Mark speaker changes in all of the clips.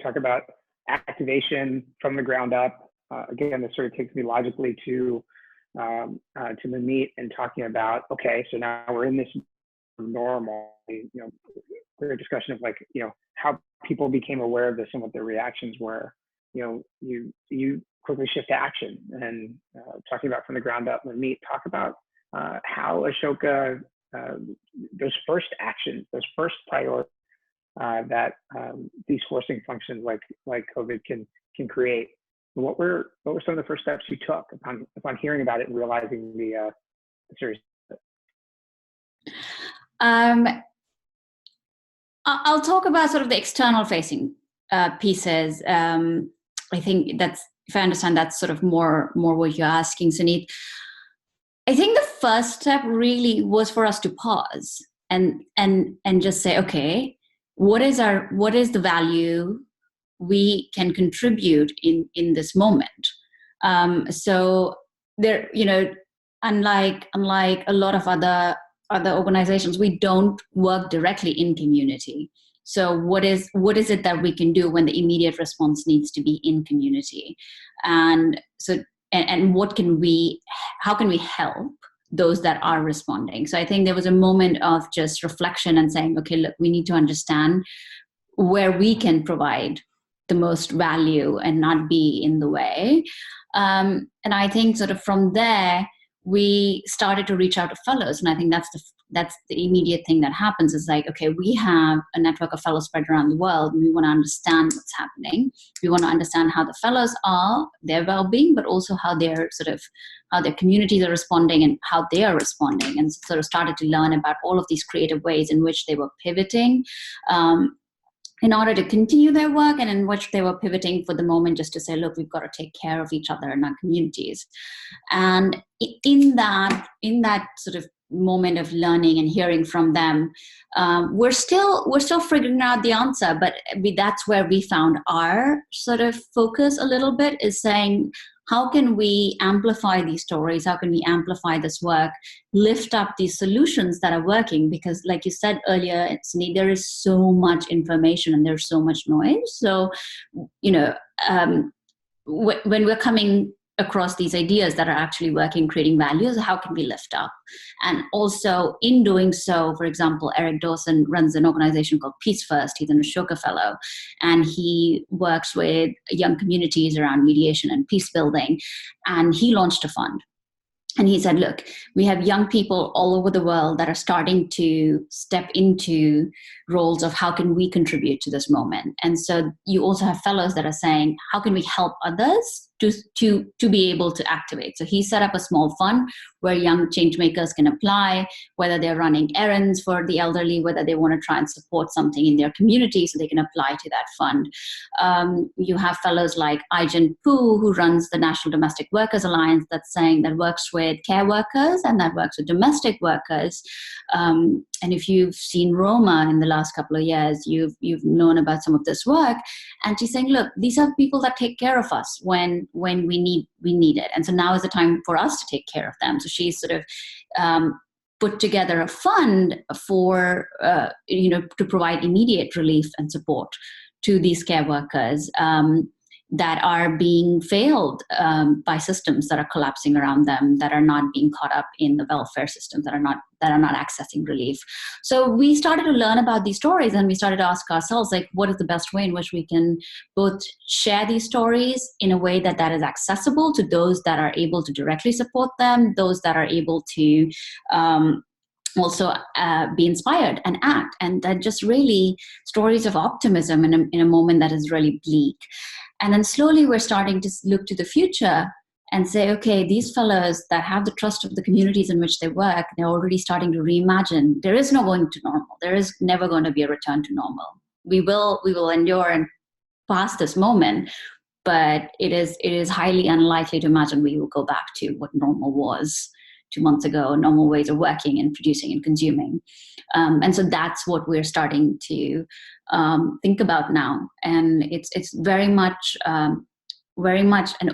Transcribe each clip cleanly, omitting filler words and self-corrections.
Speaker 1: talk about activation from the ground up. Again, this sort of takes me logically to the meet and talking about, okay, so now we're in this normal, clear discussion of like, how people became aware of this and what their reactions were. You quickly shift to action, and talking about from the ground up in the meet, talk about how Ashoka, those first actions, those first priorities that these forcing functions like COVID can create. What were some of the first steps you took upon hearing about it and realizing the seriousness of it?
Speaker 2: I'll talk about sort of the external facing pieces. I think that's, if I understand, that's sort of more what you're asking, Suneet. I think the first step really was for us to pause and just say, okay, what is the value we can contribute in this moment? So there, unlike a lot of other organizations, we don't work directly in community. So what is it that we can do when the immediate response needs to be in community? And so, and how can we help those that are responding? So I think there was a moment of just reflection and saying, okay, look, we need to understand where we can provide the most value and not be in the way. And I think sort of from there, we started to reach out to fellows. And I think that's the immediate thing that happens is like, okay, we have a network of fellows spread around the world, and we want to understand what's happening. We want to understand how the fellows are, their well-being, but also how their communities are responding and how they are responding, and sort of started to learn about all of these creative ways in which they were pivoting in order to continue their work, and in which they were pivoting for the moment just to say, look, we've got to take care of each other in our communities. And in that sort of moment of learning and hearing from them, we're still figuring out the answer, but that's where we found our sort of focus a little bit, is saying, how can we amplify these stories? How can we amplify this work, lift up these solutions that are working? Because like you said earlier, there is so much information and there's so much noise. So, when we're coming across these ideas that are actually working, creating values, how can we lift up? And also in doing so, for example, Eric Dawson runs an organization called Peace First. He's an Ashoka Fellow, and he works with young communities around mediation and peace building. And he launched a fund. And he said, look, we have young people all over the world that are starting to step into roles of how can we contribute to this moment. And so you also have fellows that are saying, how can we help others to be able to activate? So he set up a small fund where young change makers can apply, whether they're running errands for the elderly, whether they want to try and support something in their community, so they can apply to that fund. You have fellows like Aijen Poo, who runs the National Domestic Workers Alliance, that works with care workers and that works with domestic workers. And if you've seen Roma in the last couple of years, you've known about some of this work. And she's saying, look, these are people that take care of us when we need it. And so now is the time for us to take care of them. So she's sort of put together a fund for, to provide immediate relief and support to these care workers that are being failed by systems that are collapsing around them, that are not being caught up in the welfare systems, that are not accessing relief. So we started to learn about these stories, and we started to ask ourselves, like, what is the best way in which we can both share these stories in a way that is accessible to those that are able to directly support them, those that are able to also be inspired and act, and that just really stories of optimism in a moment that is really bleak. And then slowly we're starting to look to the future and say, okay, these fellows that have the trust of the communities in which they work, they're already starting to reimagine. There is no going to normal. There is never going to be a return to normal. We will endure and pass this moment, but it is highly unlikely to imagine we will go back to what normal was 2 months ago, normal ways of working and producing and consuming. And so that's what we're starting to think about now. And it's very much an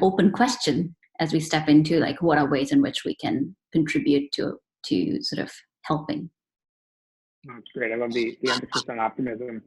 Speaker 2: open question as we step into, like, what are ways in which we can contribute to sort of helping.
Speaker 1: That's great. I love the emphasis on optimism.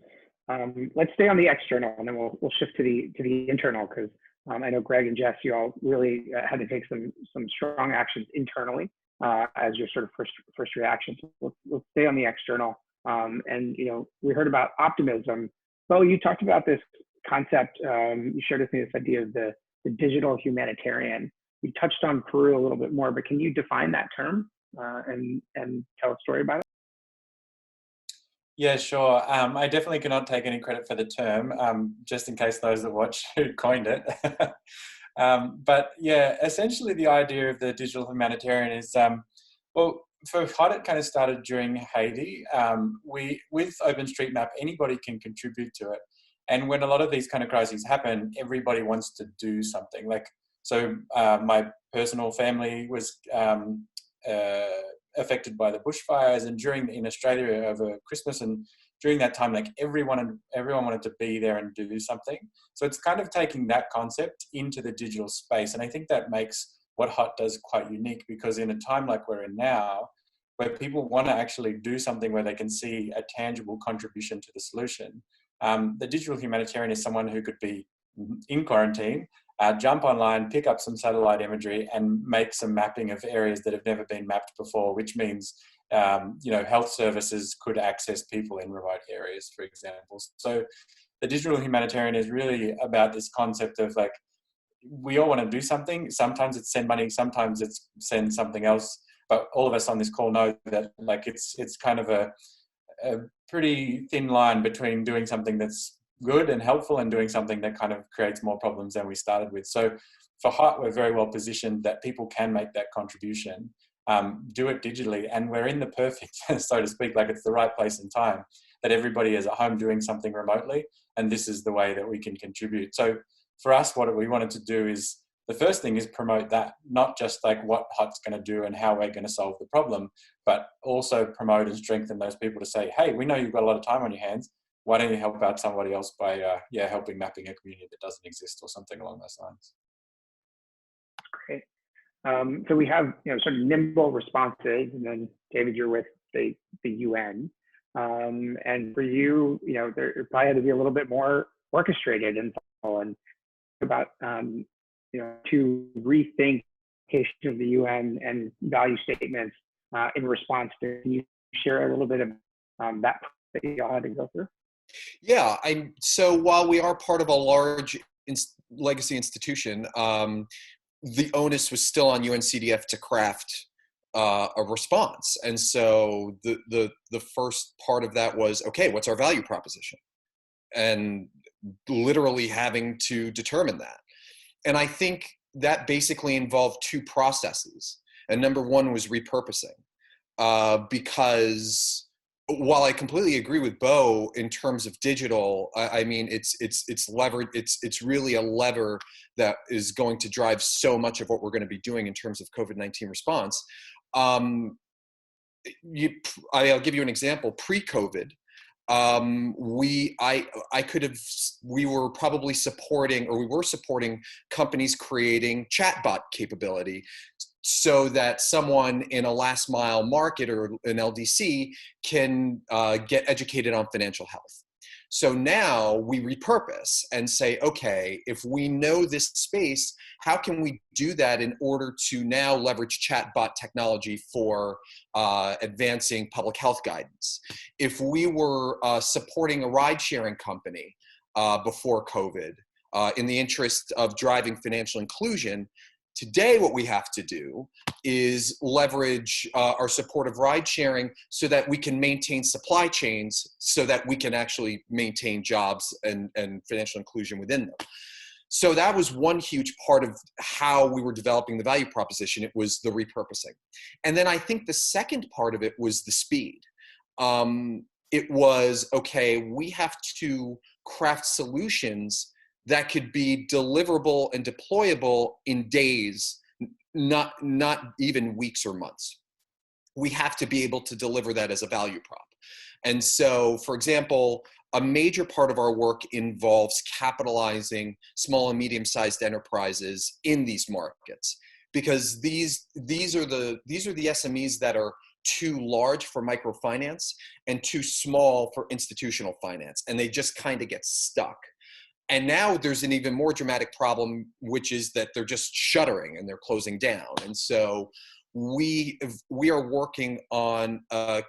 Speaker 1: Let's stay on the external, and then we'll shift to the internal, because I know Greg and Jess, you all really had to take some strong actions internally as your sort of first reaction. So let's stay on the external. And we heard about optimism. Bo, you talked about this concept. You shared with me this idea of the digital humanitarian. You touched on Peru a little bit more, but can you define that term and tell a story about it?
Speaker 3: Yeah, sure. I definitely cannot take any credit for the term, just in case those that watch who coined it. But yeah, essentially the idea of the digital humanitarian is, well, for HOT, it kind of started during Haiti. With OpenStreetMap, anybody can contribute to it. And when a lot of these kind of crises happen, everybody wants to do something. My personal family was affected by the bushfires, and in Australia over Christmas, and during that time, everyone wanted to be there and do something. So it's kind of taking that concept into the digital space, and I think that makes what HOT does quite unique, because in a time like we're in now, where people want to actually do something where they can see a tangible contribution to the solution, the digital humanitarian is someone who could be in quarantine, jump online, pick up some satellite imagery, and make some mapping of areas that have never been mapped before, which means, health services could access people in remote areas, for example. So the digital humanitarian is really about this concept of we all want to do something. Sometimes it's send money, sometimes it's send something else. But all of us on this call know that it's kind of a pretty thin line between doing something that's good and helpful and doing something that kind of creates more problems than we started with. So for HOT, we're very well positioned that people can make that contribution, do it digitally, and we're in the perfect, so to speak, it's the right place and time, that everybody is at home doing something remotely, and this is the way that we can contribute. So for us, what we wanted to do is, the first thing is promote that, not just what HOT's going to do and how we're going to solve the problem, but also promote and strengthen those people to say, hey, we know you've got a lot of time on your hands. Why don't you help out somebody else by helping mapping a community that doesn't exist, or something along those lines?
Speaker 1: Great. So we have sort of nimble responses, and then David, you're with the UN, and for you, there probably had to be a little bit more orchestrated and about to rethink of the UN and value statements in response to. Can you share a little bit of that you all had to go through?
Speaker 4: Yeah, so while we are part of a large legacy institution, the onus was still on UNCDF to craft a response. And so the first part of that was, okay, what's our value proposition? And literally having to determine that. And I think that basically involved two processes. And number one was repurposing, because while I completely agree with Bo in terms of digital, I mean, it's levered. It's really a lever that is going to drive so much of what we're going to be doing in terms of COVID-19 response. I'll give you an example. Pre-COVID, we were probably supporting companies creating chatbot capability, so that someone in a last mile market or an LDC can get educated on financial health. So now we repurpose and say, okay, if we know this space, how can we do that in order to now leverage chatbot technology for advancing public health guidance? If we were supporting a ride-sharing company before COVID in the interest of driving financial inclusion, today, what we have to do is leverage our support of ride sharing so that we can maintain supply chains, so that we can actually maintain jobs and financial inclusion within them. So that was one huge part of how we were developing the value proposition. It was the repurposing. And then I think the second part of it was the speed. It was, okay, we have to craft solutions that could be deliverable and deployable in days, not even weeks or months. We have to be able to deliver that as a value prop. And so, for example, a major part of our work involves capitalizing small and medium-sized enterprises in these markets, because these are the SMEs that are too large for microfinance and too small for institutional finance. And they just kind of get stuck. And now there's an even more dramatic problem, which is that they're just shuttering and they're closing down. And so we are working on a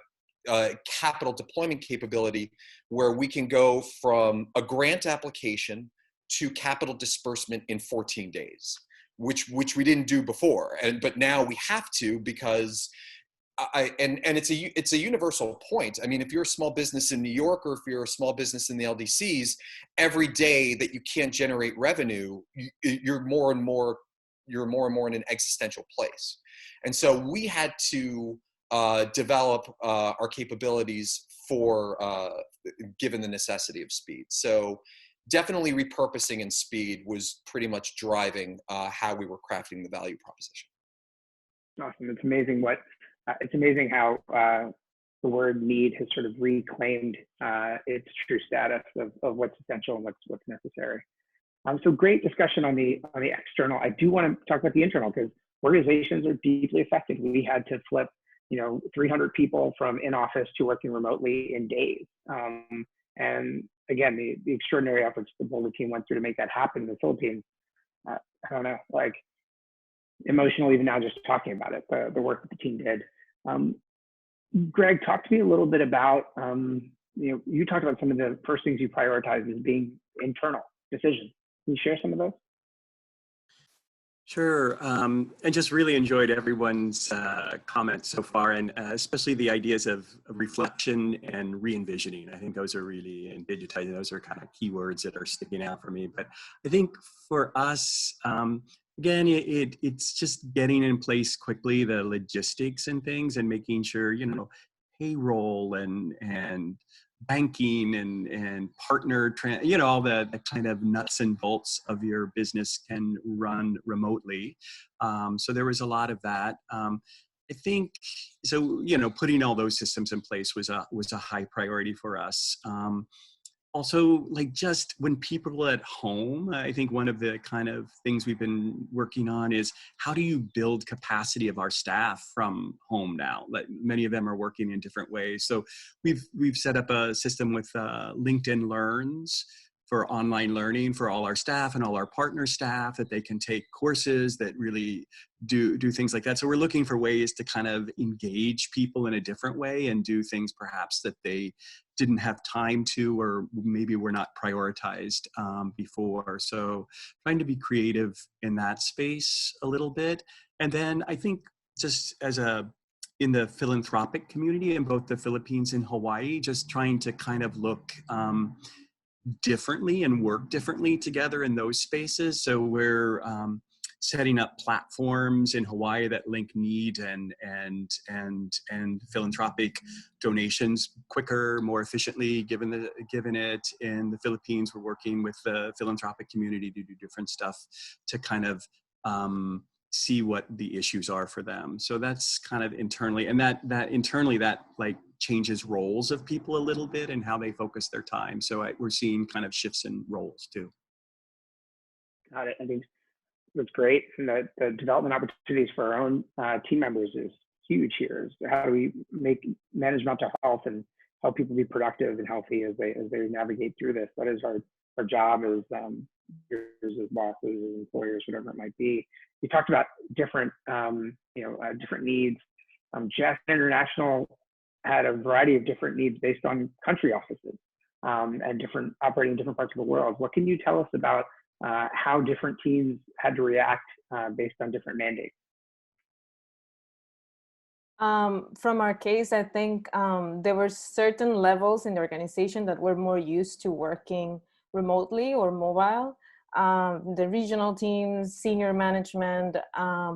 Speaker 4: capital deployment capability where we can go from a grant application to capital disbursement in 14 days, which we didn't do before. But now we have to, because it's a universal point. I mean, if you're a small business in New York, or if you're a small business in the LDCs, every day that you can't generate revenue, you're more and more in an existential place. And so we had to develop our capabilities for given the necessity of speed. So definitely repurposing and speed was pretty much driving how we were crafting the value proposition.
Speaker 1: Awesome. It's amazing how the word need has sort of reclaimed its true status of what's essential and what's necessary. So great discussion on the external. I do want to talk about the internal, because organizations are deeply affected. We had to flip 300 people from in office to working remotely in days. And again, the extraordinary efforts the Boulder team went through to make that happen in the Philippines. I don't know, like emotional even now just talking about it, the work that the team did. Greg, talk to me a little bit about, you talked about some of the first things you prioritize as being internal decisions. Can you share some of those?
Speaker 5: Sure. I just really enjoyed everyone's comments so far, and especially the ideas of reflection and re-envisioning. I think those are really, and digitizing, those are kind of keywords that are sticking out for me. But I think for us, again, it's just getting in place quickly the logistics and things, and making sure, payroll and banking and partner, all the kind of nuts and bolts of your business can run remotely. So there was a lot of that. I think, so, putting all those systems in place was a high priority for us. Also, like, just when people are at home, I think one of the kind of things we've been working on is how do you build capacity of our staff from home now? Like, many of them are working in different ways. So we've set up a system with LinkedIn Learns for online learning for all our staff and all our partner staff, that they can take courses that really do things like that. So we're looking for ways to kind of engage people in a different way and do things perhaps that they didn't have time to, or maybe were not prioritized before. So trying to be creative in that space a little bit. And then I think just in the philanthropic community in both the Philippines and Hawaii, just trying to kind of look differently and work differently together in those spaces. So we're setting up platforms in Hawaii that link need and philanthropic donations quicker, more efficiently. Given it in the Philippines, we're working with the philanthropic community to do different stuff to kind of see what the issues are for them. So that's kind of internally, and that internally that like changes roles of people a little bit and how they focus their time. So we're seeing kind of shifts in roles too.
Speaker 1: Got it. I think that's great. And the development opportunities for our own team members is huge here. So how do we manage mental health and help people be productive and healthy as they navigate through this? That is our job as bosses, as employers, whatever it might be. You talked about different different needs. Jeff International had a variety of different needs based on country offices and operating in different parts of the world. What can you tell us about how different teams had to react based on different mandates?
Speaker 6: From our case, I think there were certain levels in the organization that were more used to working remotely or mobile. The regional teams, senior management,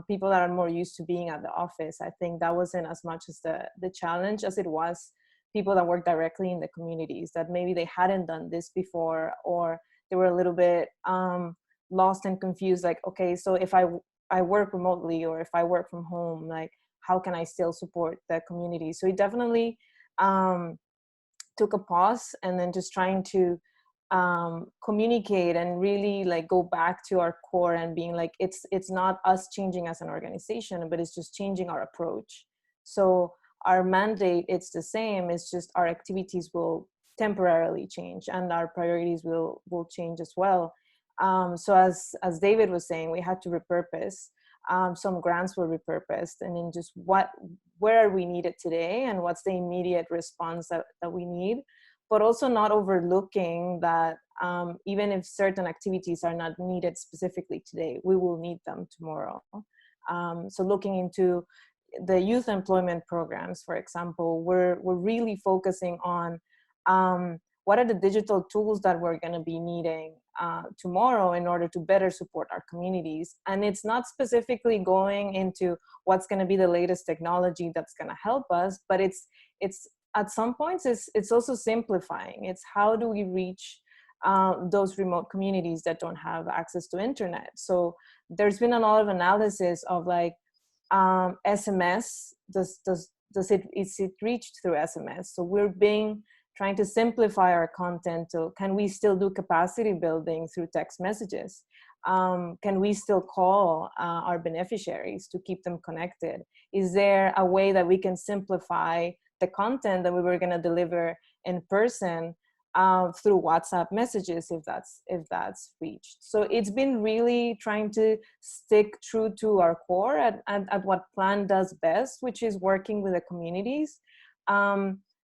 Speaker 6: people that are more used to being at the office. I think that wasn't as much as the challenge as it was people that work directly in the communities, that maybe they hadn't done this before, or they were a little bit lost and confused, like, okay, so if I work remotely or if I work from home, like, how can I still support the community? So it definitely took a pause, and then just trying to communicate and really like go back to our core and being like, it's not us changing as an organization, but it's just changing our approach. So our mandate, it's the same. It's just our activities will temporarily change and our priorities will change as well. So as David was saying, we had to repurpose. Some grants were repurposed, and in just where are we needed today, and what's the immediate response that we need, but also not overlooking that even if certain activities are not needed specifically today, we will need them tomorrow. So looking into the youth employment programs, for example, we're really focusing on what are the digital tools that we're going to be needing tomorrow in order to better support our communities. And it's not specifically going into what's going to be the latest technology that's going to help us, but it's at some points it's also simplifying. It's how do we reach those remote communities that don't have access to internet. So there's been a lot of analysis of like SMS, is it reached through SMS? So we're trying to simplify our content. So can we still do capacity building through text messages? Can we still call our beneficiaries to keep them connected? Is there a way that we can simplify the content that we were going to deliver in person through WhatsApp messages if that's reached? So it's been really trying to stick true to our core at what Plan does best, which is working with the communities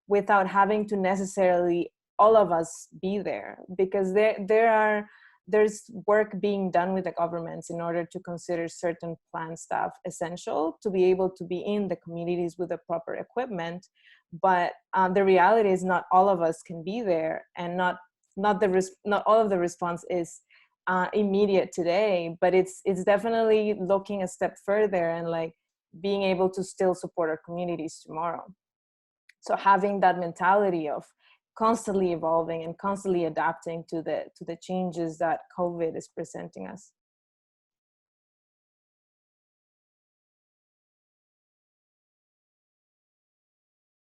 Speaker 6: without having to necessarily all of us be there, because there's work being done with the governments in order to consider certain Plan staff essential to be able to be in the communities with the proper equipment. But the reality is not all of us can be there, and not all of the response is immediate today, but it's definitely looking a step further and like being able to still support our communities tomorrow. So having that mentality of constantly evolving and constantly adapting to the changes that COVID is presenting us.